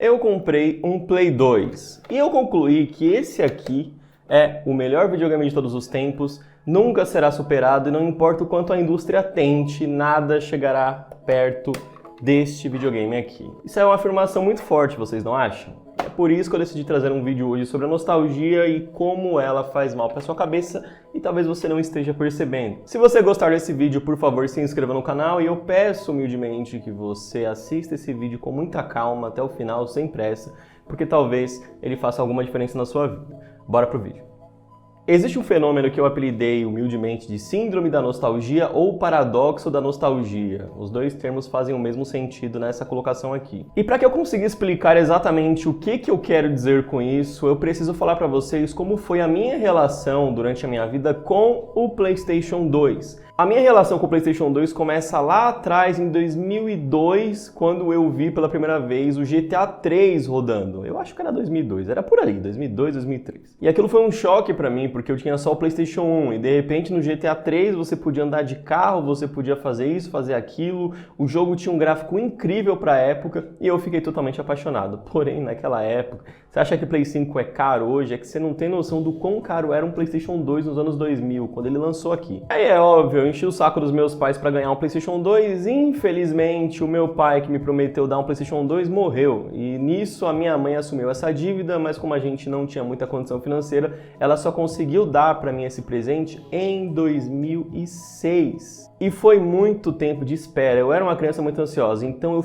Eu comprei um Play 2 e eu concluí que esse aqui é o melhor videogame de todos os tempos, nunca será superado e não importa o quanto a indústria tente, nada chegará perto deste videogame aqui. Isso é uma afirmação muito forte, vocês não acham? É por isso que eu decidi trazer um vídeo hoje sobre a nostalgia e como ela faz mal para sua cabeça e talvez você não esteja percebendo. Se você gostar desse vídeo, por favor, se inscreva no canal e eu peço humildemente que você assista esse vídeo com muita calma até o final, sem pressa, porque talvez ele faça alguma diferença na sua vida. Bora pro vídeo. Existe um fenômeno que eu apelidei humildemente de síndrome da nostalgia ou paradoxo da nostalgia. Os dois termos fazem o mesmo sentido nessa colocação aqui. E para que eu consiga explicar exatamente o que eu quero dizer com isso, eu preciso falar para vocês como foi a minha relação durante a minha vida com o PlayStation 2. A minha relação com o PlayStation 2 começa lá atrás, em 2002, quando eu vi pela primeira vez o GTA 3 rodando. Eu acho que era 2002, era por ali, 2002, 2003. E aquilo foi um choque pra mim, porque eu tinha só o PlayStation 1 e de repente no GTA 3 você podia andar de carro, você podia fazer isso, fazer aquilo. O jogo tinha um gráfico incrível pra época e eu fiquei totalmente apaixonado. Porém, naquela época, você acha que Play 5 é caro hoje? É que você não tem noção do quão caro era um PlayStation 2 nos anos 2000, quando ele lançou aqui. Aí é óbvio, eu enchi o saco dos meus pais para ganhar um PlayStation 2 e infelizmente o meu pai que me prometeu dar um PlayStation 2 morreu. E nisso a minha mãe assumiu essa dívida, mas como a gente não tinha muita condição financeira, ela só conseguiu dar para mim esse presente em 2006. E foi muito tempo de espera, eu era uma criança muito ansiosa, então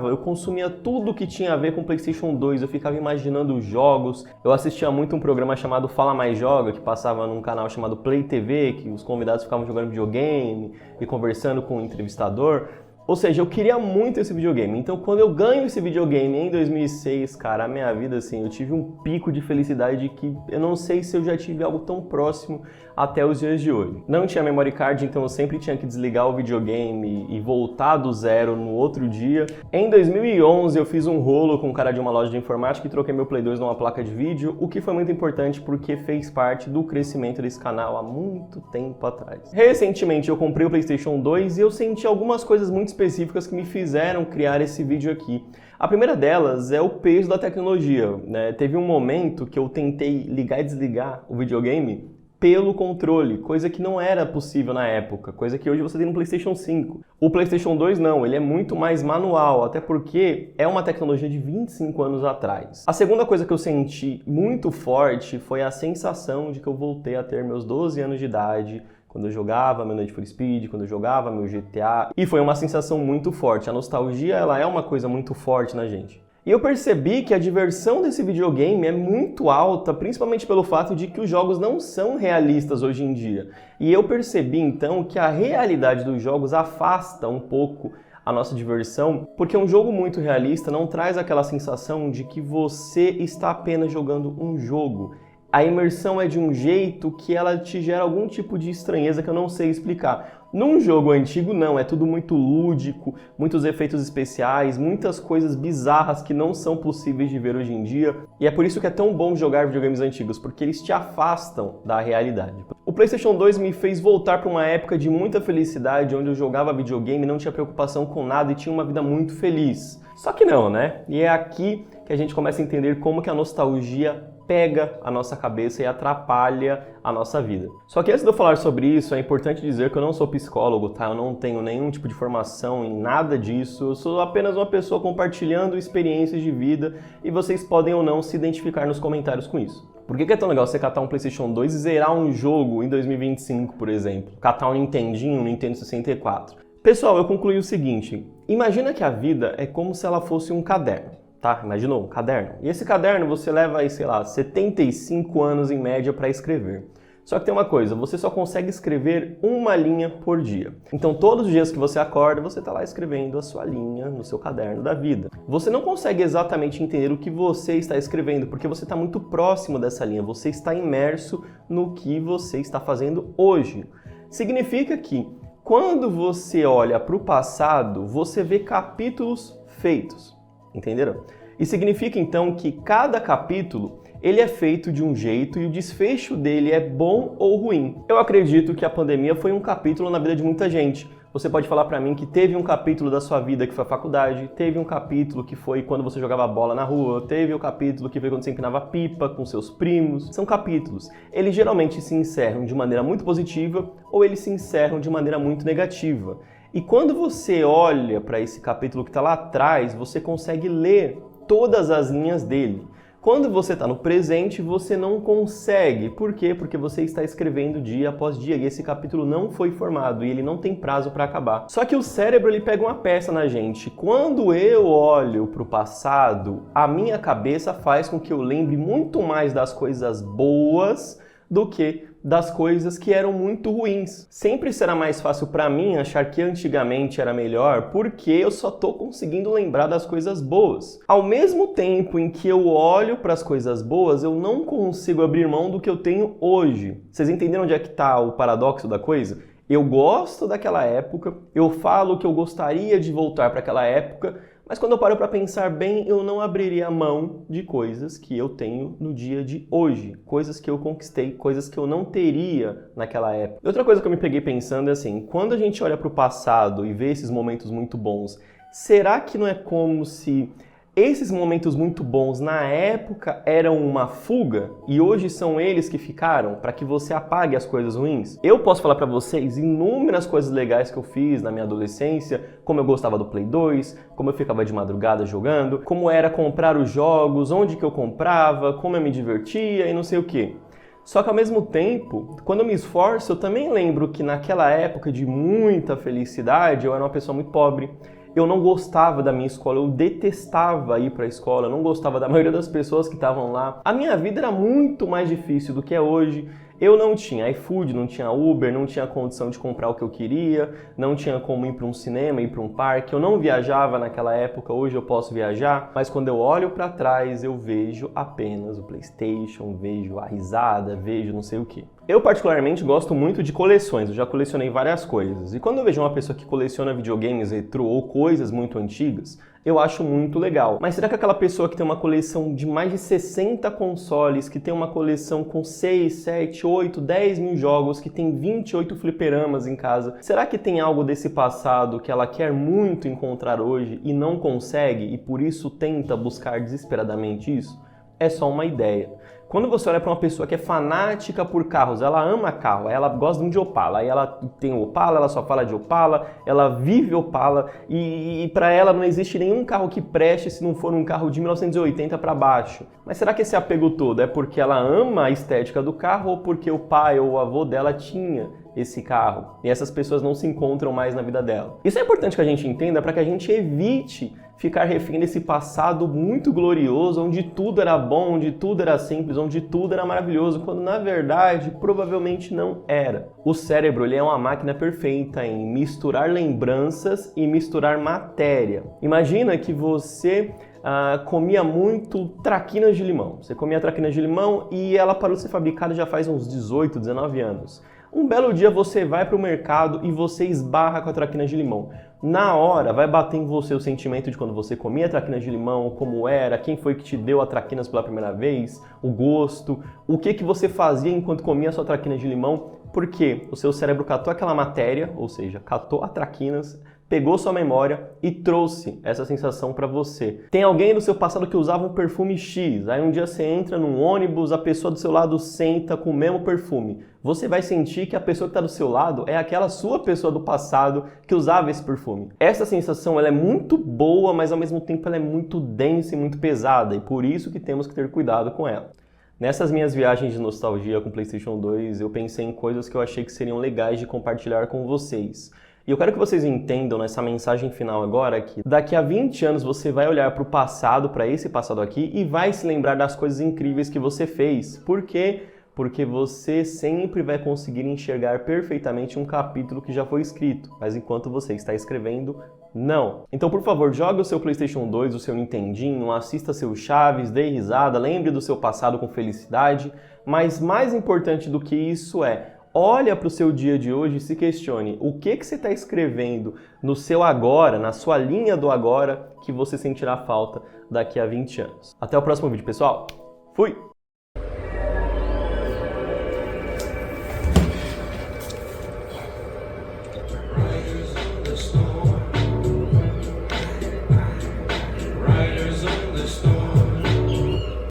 eu consumia tudo que tinha a ver com PlayStation 2, eu ficava imaginando os jogos, eu assistia muito um programa chamado Fala Mais Joga, que passava num canal chamado Play TV, que os convidados ficavam jogando videogame e conversando com o entrevistador. Ou seja, eu queria muito esse videogame, então quando eu ganho esse videogame em 2006, cara, a minha vida, assim, eu tive um pico de felicidade que eu não sei se eu já tive algo tão próximo até os dias de hoje. Não tinha memory card, então eu sempre tinha que desligar o videogame e voltar do zero no outro dia. Em 2011 eu fiz um rolo com um cara de uma loja de informática e troquei meu Play 2 numa placa de vídeo, o que foi muito importante porque fez parte do crescimento desse canal há muito tempo atrás. Recentemente eu comprei o PlayStation 2 e eu senti algumas coisas muito específicas que me fizeram criar esse vídeo aqui. A primeira delas é o peso da tecnologia, né? Teve um momento que eu tentei ligar e desligar o videogame pelo controle, coisa que não era possível na época, coisa que hoje você tem no PlayStation 5. O PlayStation 2 não, ele é muito mais manual, até porque é uma tecnologia de 25 anos atrás. A segunda coisa que eu senti muito forte foi a sensação de que eu voltei a ter meus 12 anos de idade, quando eu jogava meu Need for Speed, quando eu jogava meu GTA, e foi uma sensação muito forte. A nostalgia, ela é uma coisa muito forte na gente. E eu percebi que a diversão desse videogame é muito alta, principalmente pelo fato de que os jogos não são realistas hoje em dia. E eu percebi então que a realidade dos jogos afasta um pouco a nossa diversão, porque um jogo muito realista não traz aquela sensação de que você está apenas jogando um jogo. A imersão é de um jeito que ela te gera algum tipo de estranheza que eu não sei explicar. Num jogo antigo não, é tudo muito lúdico, muitos efeitos especiais, muitas coisas bizarras que não são possíveis de ver hoje em dia. E é por isso que é tão bom jogar videogames antigos, porque eles te afastam da realidade. O PlayStation 2 me fez voltar para uma época de muita felicidade, onde eu jogava videogame, não tinha preocupação com nada e tinha uma vida muito feliz. Só que não, né? E é aqui que a gente começa a entender como que a nostalgia pega a nossa cabeça e atrapalha a nossa vida. Só que antes de eu falar sobre isso, é importante dizer que eu não sou psicólogo, tá? Eu não tenho nenhum tipo de formação em nada disso, eu sou apenas uma pessoa compartilhando experiências de vida e vocês podem ou não se identificar nos comentários com isso. Por que é tão legal você catar um PlayStation 2 e zerar um jogo em 2025, por exemplo? Catar um Nintendinho, um Nintendo 64? Pessoal, eu concluí o seguinte, imagina que a vida é como se ela fosse um caderno. Tá? Imaginou? Um caderno. E esse caderno você leva aí, sei lá, 75 anos em média para escrever. Só que tem uma coisa, você só consegue escrever uma linha por dia. Então todos os dias que você acorda, você está lá escrevendo a sua linha no seu caderno da vida. Você não consegue exatamente entender o que você está escrevendo, porque você está muito próximo dessa linha, você está imerso no que você está fazendo hoje. Significa que quando você olha para o passado, você vê capítulos feitos. Entenderam? E significa então que cada capítulo ele é feito de um jeito e o desfecho dele é bom ou ruim. Eu acredito que a pandemia foi um capítulo na vida de muita gente, Você pode falar pra mim que teve um capítulo da sua vida que foi a faculdade, teve um capítulo que foi quando você jogava bola na rua, teve um capítulo que foi quando você empinava pipa com seus primos. São capítulos. Eles geralmente se encerram de maneira muito positiva ou eles se encerram de maneira muito negativa. E quando você olha para esse capítulo que está lá atrás, você consegue ler todas as linhas dele. Quando você está no presente, você não consegue. Por quê? Porque você está escrevendo dia após dia e esse capítulo não foi formado e ele não tem prazo para acabar. Só que o cérebro ele pega uma peça na gente. Quando eu olho para o passado, a minha cabeça faz com que eu lembre muito mais das coisas boas do que das coisas que eram muito ruins. Sempre será mais fácil para mim achar que antigamente era melhor porque eu só tô conseguindo lembrar das coisas boas. Ao mesmo tempo em que eu olho para as coisas boas, eu não consigo abrir mão do que eu tenho hoje. Vocês entenderam onde é que tá o paradoxo da coisa? Eu gosto daquela época, eu falo que eu gostaria de voltar para aquela época, mas quando eu paro para pensar bem, eu não abriria a mão de coisas que eu tenho no dia de hoje, coisas que eu conquistei, coisas que eu não teria naquela época. E outra coisa que eu me peguei pensando é assim, quando a gente olha para o passado e vê esses momentos muito bons, será que não é como se esses momentos muito bons na época eram uma fuga e hoje são eles que ficaram para que você apague as coisas ruins? Eu posso falar para vocês inúmeras coisas legais que eu fiz na minha adolescência, como eu gostava do Play 2, como eu ficava de madrugada jogando, como era comprar os jogos, onde que eu comprava, como eu me divertia e não sei o que. Só que ao mesmo tempo, quando eu me esforço, eu também lembro que naquela época de muita felicidade eu era uma pessoa muito pobre. Eu não gostava da minha escola, eu detestava ir para a escola, eu não gostava da maioria das pessoas que estavam lá. A minha vida era muito mais difícil do que é hoje. Eu não tinha iFood, não tinha Uber, não tinha condição de comprar o que eu queria, não tinha como ir para um cinema, ir para um parque. Eu não viajava naquela época, hoje eu posso viajar, mas quando eu olho para trás eu vejo apenas o PlayStation, vejo a risada, vejo não sei o que. Eu particularmente gosto muito de coleções, eu já colecionei várias coisas. E quando eu vejo uma pessoa que coleciona videogames retrô ou coisas muito antigas, eu acho muito legal. Mas será que aquela pessoa que tem uma coleção de mais de 60 consoles, que tem uma coleção com 6, 7, 8, 10 mil jogos, que tem 28 fliperamas em casa, será que tem algo desse passado que ela quer muito encontrar hoje e não consegue e por isso tenta buscar desesperadamente isso? É só uma ideia. Quando você olha para uma pessoa que é fanática por carros, ela ama carro, ela gosta de Opala, aí ela tem Opala, ela só fala de Opala, ela vive Opala e para ela não existe nenhum carro que preste se não for um carro de 1980 para baixo. Mas será que esse apego todo é porque ela ama a estética do carro ou porque o pai ou o avô dela tinha esse carro e essas pessoas não se encontram mais na vida dela? Isso é importante que a gente entenda para que a gente evite ficar refém desse passado muito glorioso, onde tudo era bom, onde tudo era simples, onde tudo era maravilhoso, quando na verdade provavelmente não era. O cérebro ele é uma máquina perfeita em misturar lembranças e misturar matéria. Imagina que você comia muito traquinas de limão. Você comia traquinas de limão e ela parou de ser fabricada já faz uns 18, 19 anos. Um belo dia você vai para o mercado e você esbarra com a traquinas de limão. Na hora vai bater em você o sentimento de quando você comia traquinas de limão, como era, quem foi que te deu a traquinas pela primeira vez, o gosto, o que você fazia enquanto comia a sua traquinas de limão, porque o seu cérebro catou aquela matéria, ou seja, catou a traquinas, pegou sua memória e trouxe essa sensação para você. Tem alguém do seu passado que usava um perfume X, aí um dia você entra num ônibus, a pessoa do seu lado senta com o mesmo perfume. Você vai sentir que a pessoa que está do seu lado é aquela sua pessoa do passado que usava esse perfume. Essa sensação ela é muito boa, mas ao mesmo tempo ela é muito densa e muito pesada, e por isso que temos que ter cuidado com ela. Nessas minhas viagens de nostalgia com o PlayStation 2, eu pensei em coisas que eu achei que seriam legais de compartilhar com vocês. E eu quero que vocês entendam nessa mensagem final agora que daqui a 20 anos você vai olhar para o passado, para esse passado aqui, e vai se lembrar das coisas incríveis que você fez. Por quê? Porque você sempre vai conseguir enxergar perfeitamente um capítulo que já foi escrito, mas enquanto você está escrevendo, não. Então, por favor, jogue o seu PlayStation 2, o seu Nintendinho, assista seu Chaves, dê risada, lembre do seu passado com felicidade, mas mais importante do que isso é: olha para o seu dia de hoje e se questione o que você está escrevendo no seu agora, na sua linha do agora, que você sentirá falta daqui a 20 anos. Até o próximo vídeo, pessoal. Fui!